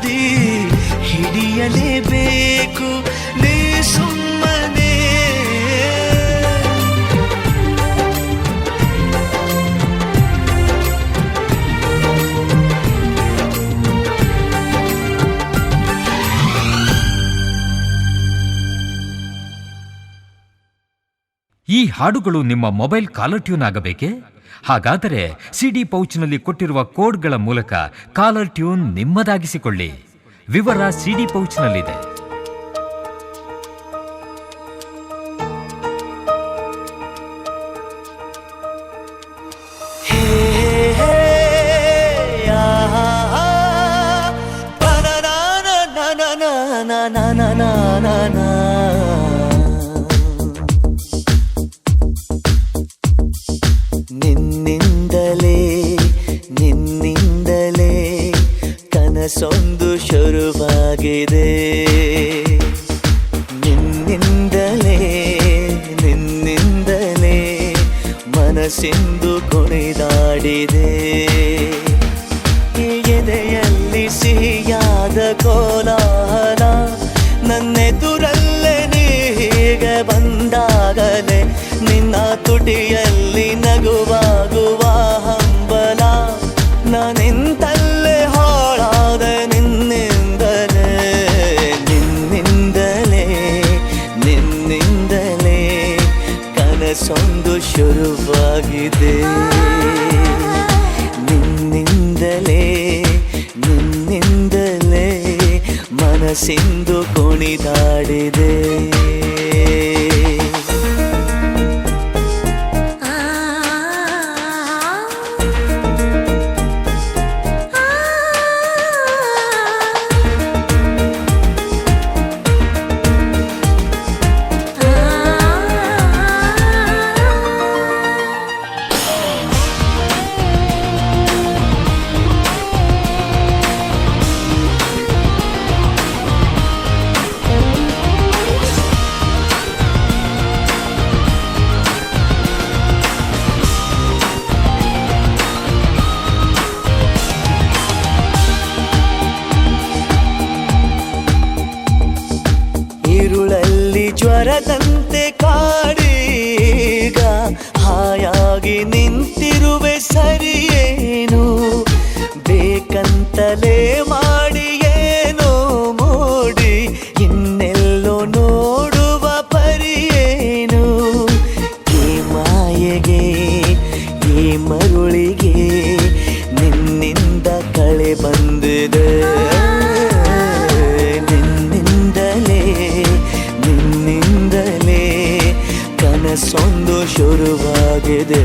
ಹಾದಿ ಹಿಡಿಯಲೇಬೇಕು ನೀ ಸುಮ್ಮನೆ. ಈ ಹಾಡುಗಳು ನಿಮ್ಮ ಮೊಬೈಲ್ ಕಾಲರ್ ಟ್ಯೂನ್ ಆಗಬೇಕೇ? ಹಾಗಾದರೆ ಸಿಡಿ ಪೌಚ್ನಲ್ಲಿ ಕೊಟ್ಟಿರುವ ಕೋಡ್ಗಳ ಮೂಲಕ ಕಾಲರ್ ಟ್ಯೂನ್ ನಿಮ್ಮದಾಗಿಸಿಕೊಳ್ಳಿ. ವಿವರ ಸಿಡಿ ಪೌಚ್ನಲ್ಲಿದೆ. ನಿನ್ನಿಂದಲೇ ಕನಸೊಂದು ಶುರುವಾಗಿದೆ. ನಿನ್ನಿಂದಲೇ ಮನಸ್ಸಿಂದು ಕುಣಿದಾಡಿದೆ. ಎದೆಯಲ್ಲಿ ಸಿಹಿಯಾದ ಕೋಲಾಹಲ ನನ್ನೆದುರಲ್ಲೇ ನೀ ಹೀಗೆ ಬಂದಾಗಲೇ ನಿನ್ನ ತುಟಿಯಲ್ಲಿ ನಗುವಾಗುವ ಹಂಬಲ. ನಾನಿಂತಲ್ಲೇ ಹಾಳಾದ ನಿನ್ನಿಂದಲೇ ಕನಸೊಂದು ಶುರುವಾಗಿದೆ. ನಿನ್ನಿಂದಲೇ ಮನಸ್ಸಿಂದು ಕುಣಿದಾಡಿದೆ. ಜ್ವರದಂತೆ ಕಾಡೀಗ ಹಾಯಾಗಿ ನಿಂತಿರುವೆ ಸರಿಯೇನು? ಬೇಕಂತಲೇ ಮಾಡಿ ಏನೋ ಮೋಡಿ ಇನ್ನೆಲ್ಲೋ ನೋಡುವ ಪರಿಯೇನು? ಈ ಮಾಯೆಗೆ ಈ ಮರುಳಿಗೆ ನಿನ್ನಿಂದ ಕಳೆ ಬಂದಿದೆ. ಕನಸೊಂದು ಶುರುವಾಗಿದೆ.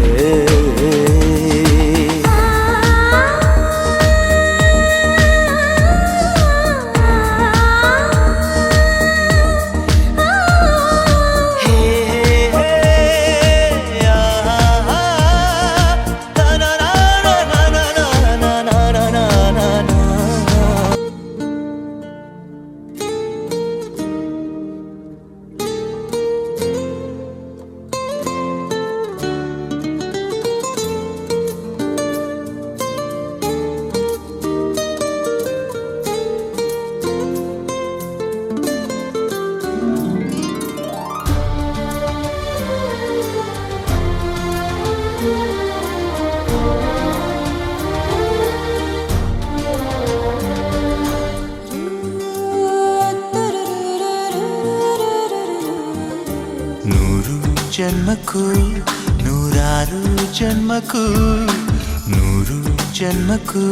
ಜನ್ಮಕ್ಕೂ ನೂರಾರು ಜನ್ಮಕ್ಕೂ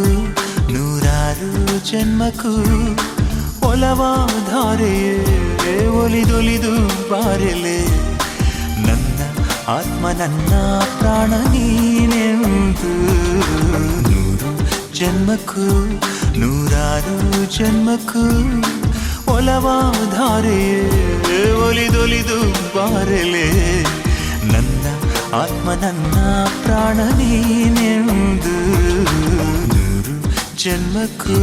ನೂರಾರು ಜನ್ಮಕ್ಕೂ ಒಲವಾಧಾರೆಯೇ ಒಲಿದೊಲಿದು ಬಾರೆಲೆ ನನ್ನ ಆತ್ಮ ನನ್ನ ಪ್ರಾಣ ನೀನೆಂದು. ನೂರು ಜನ್ಮಕ್ಕೂ ನೂರಾರು ಜನ್ಮಕ್ಕೂ ಒಲವಾಧಾರೆಯೇ ಒಲಿದೊಲಿದು ಬಾರೆಲೆ ನನ್ನ ಆತ್ಮ ನನ್ನ ಪ್ರಾಣ ನೀನೆಂದು. ನೂರು ಜನ್ಮಕ್ಕೂ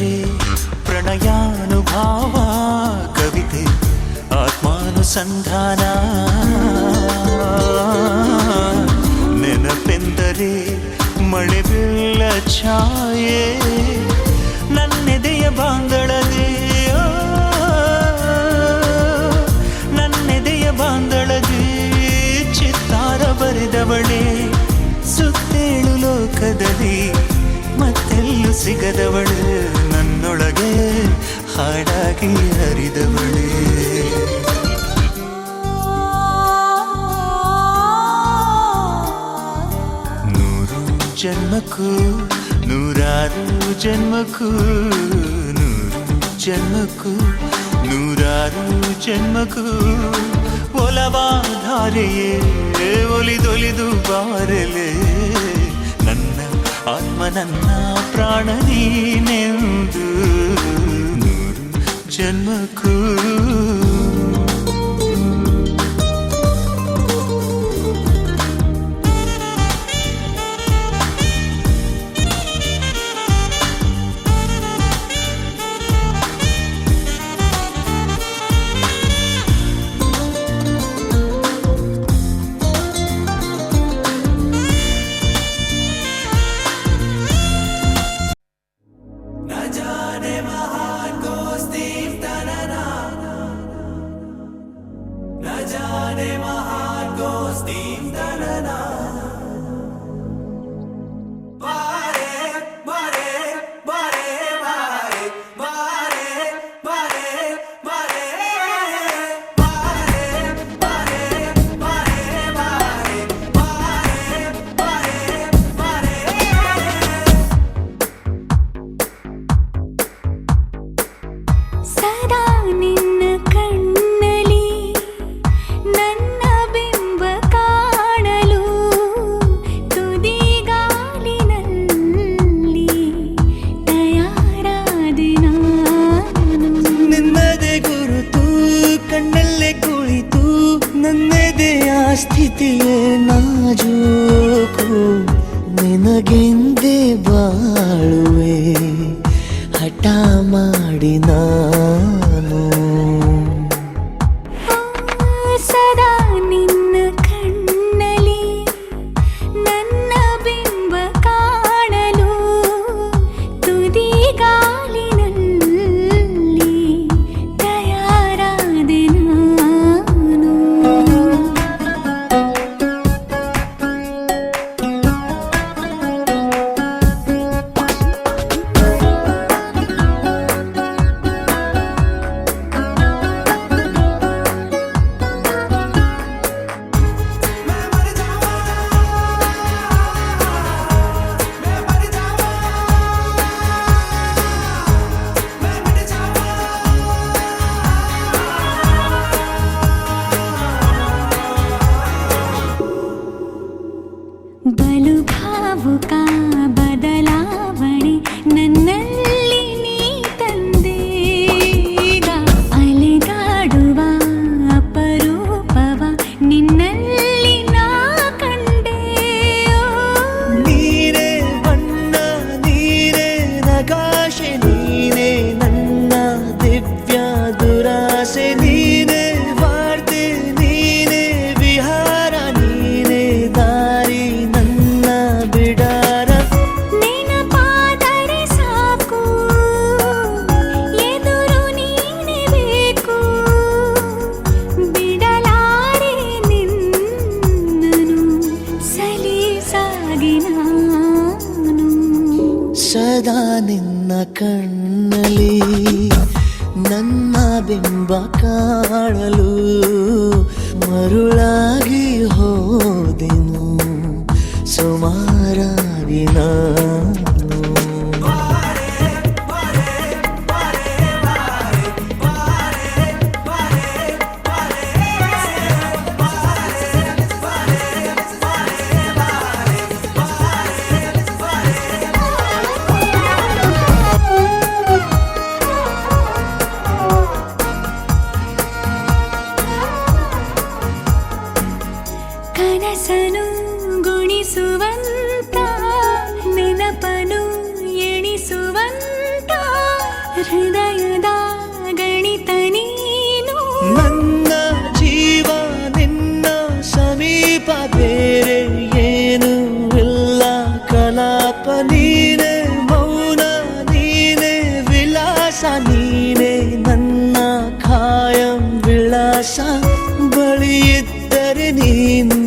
ಬಂದರೆ ಪ್ರಣಯಾನುಭಾವ ಕವಿತೆ ಆತ್ಮಾನುಸಂಧಾನ ನೆನಪೆಂದರೆ ಮಳೆ ಬೀಳ ಛಾಯೆ ನನ್ನೆದೆಯ ಬಾಂದಳದೆ ನನ್ನೆದೆಯ ಬಾಂದಳದೆ ಚಿತ್ತಾರ ಬರೆದವಳೆ ಸುತ್ತೇಳು ಲೋಕದಲ್ಲಿ ಮತ್ತೆಲ್ಲೂ ಸಿಗದವಳು ನನ್ನೊಳಗೆ ಹಾಡಾಗಿ ಹರಿದವಳೆ ನೂರು ಜನ್ಮಕ್ಕೂ ನೂರಾರು ಜನ್ಮಕ್ಕೂ ನೂರು ಜನ್ಮಕ್ಕೂ ನೂರಾರು ಜನ್ಮಕ್ಕೂ ಒಲವಾಧಾರೆಯೇ ಒಲಿದೊಲಿದು ಬಾರಲೆ ನನ್ನ ಆತ್ಮ ನನ್ನ ಪ್ರಾಣ ನೀನೆಂದು ನೂರು ಜನ್ಮಕ್ಕೂ ಸ್ಥಿತಿಯೇ ನಾಜೂಕು ನಿನಗೆಂದೇ ಬಾಳುವೆ ಹಠ ಮಾಡಿ ನಾನು ಸದಾ ನಿನ್ನ ಕಣ್ಣಲ್ಲಿ ನನ್ನ ಬಿಂಬ ಕಾಣಲು ತುದಿಗಾಲಿನಲ್ಲಿ ತಯಾರಾದೆ ನಾನು ಬಲು ಭಾವುಕ ಬದಲಾವಣೆ ನನ್ನಲ್ಲಿ ನೀ ತಂದೆ ಈಗ ಅಲೆದಾಡುವ ಅಪರೂಪವ ನಿನ್ನಲ್ಲಿ ನಾ ಕಂಡೆ ನೀರೇ ಬಣ್ಣ ನೀರೇ ನಗಾಶೆ ನೀನೇ ನನ್ನ ದಿವ್ಯ ದುರಾಸೆ ನೀನೇ ವಾರ್ತೆ ನೀನೇ ವಿಹಾರ ನೀನೇ ದಾರಿ ನನ್ನ ಬಿಡಾರ ನೆನಪಾದರೆ ಸಾಕು ಎದುರು ನೀನೇ ಬೇಕು ಬಿಡಲಾರೆ ನಿನ್ನನು ಸಲೀಸಾಗಿ ನಾನು ಸದಾ ನಿನ್ನ ಕಣ್ಣಲ್ಲಿ ನನ್ನ ಬಿಂಬ ಕಾಣಲು ಮರುಳಾಗಿ ಹೋದೆನು ಸುಮಾರಾಗಿ ನಾನು ಕನಸನು ಗುಣಿಸುವಂತ ನೆನಪನು ನೀನೆ ಮೌನ ನೀನೆ ವಿಲಾಸ ನೀನೆ ನನ್ನ ಖಾಯಂ ವಿಳಾಸ ಬಳಿಯಿದ್ದರೆ ನೀನು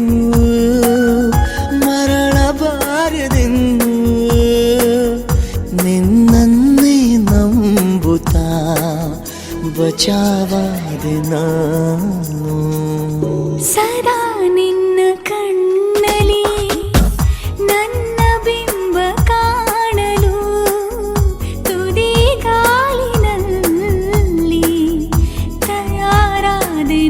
ಮರಳಬಾರದೆಂದು ನಿನ್ನನ್ನೇ ನಂಬುತ್ತಾ ಬಚಾವಾದೆ ನಾನು ಸದಾ ನಿನ್ನ ಕಣ್ಣಲಿ ನನ್ನ ಬಿಂಬ ಕಾಣಲು ತುದಿ ಗಾಳಿನಲ್ಲಿ ತಯಾರಾದೆ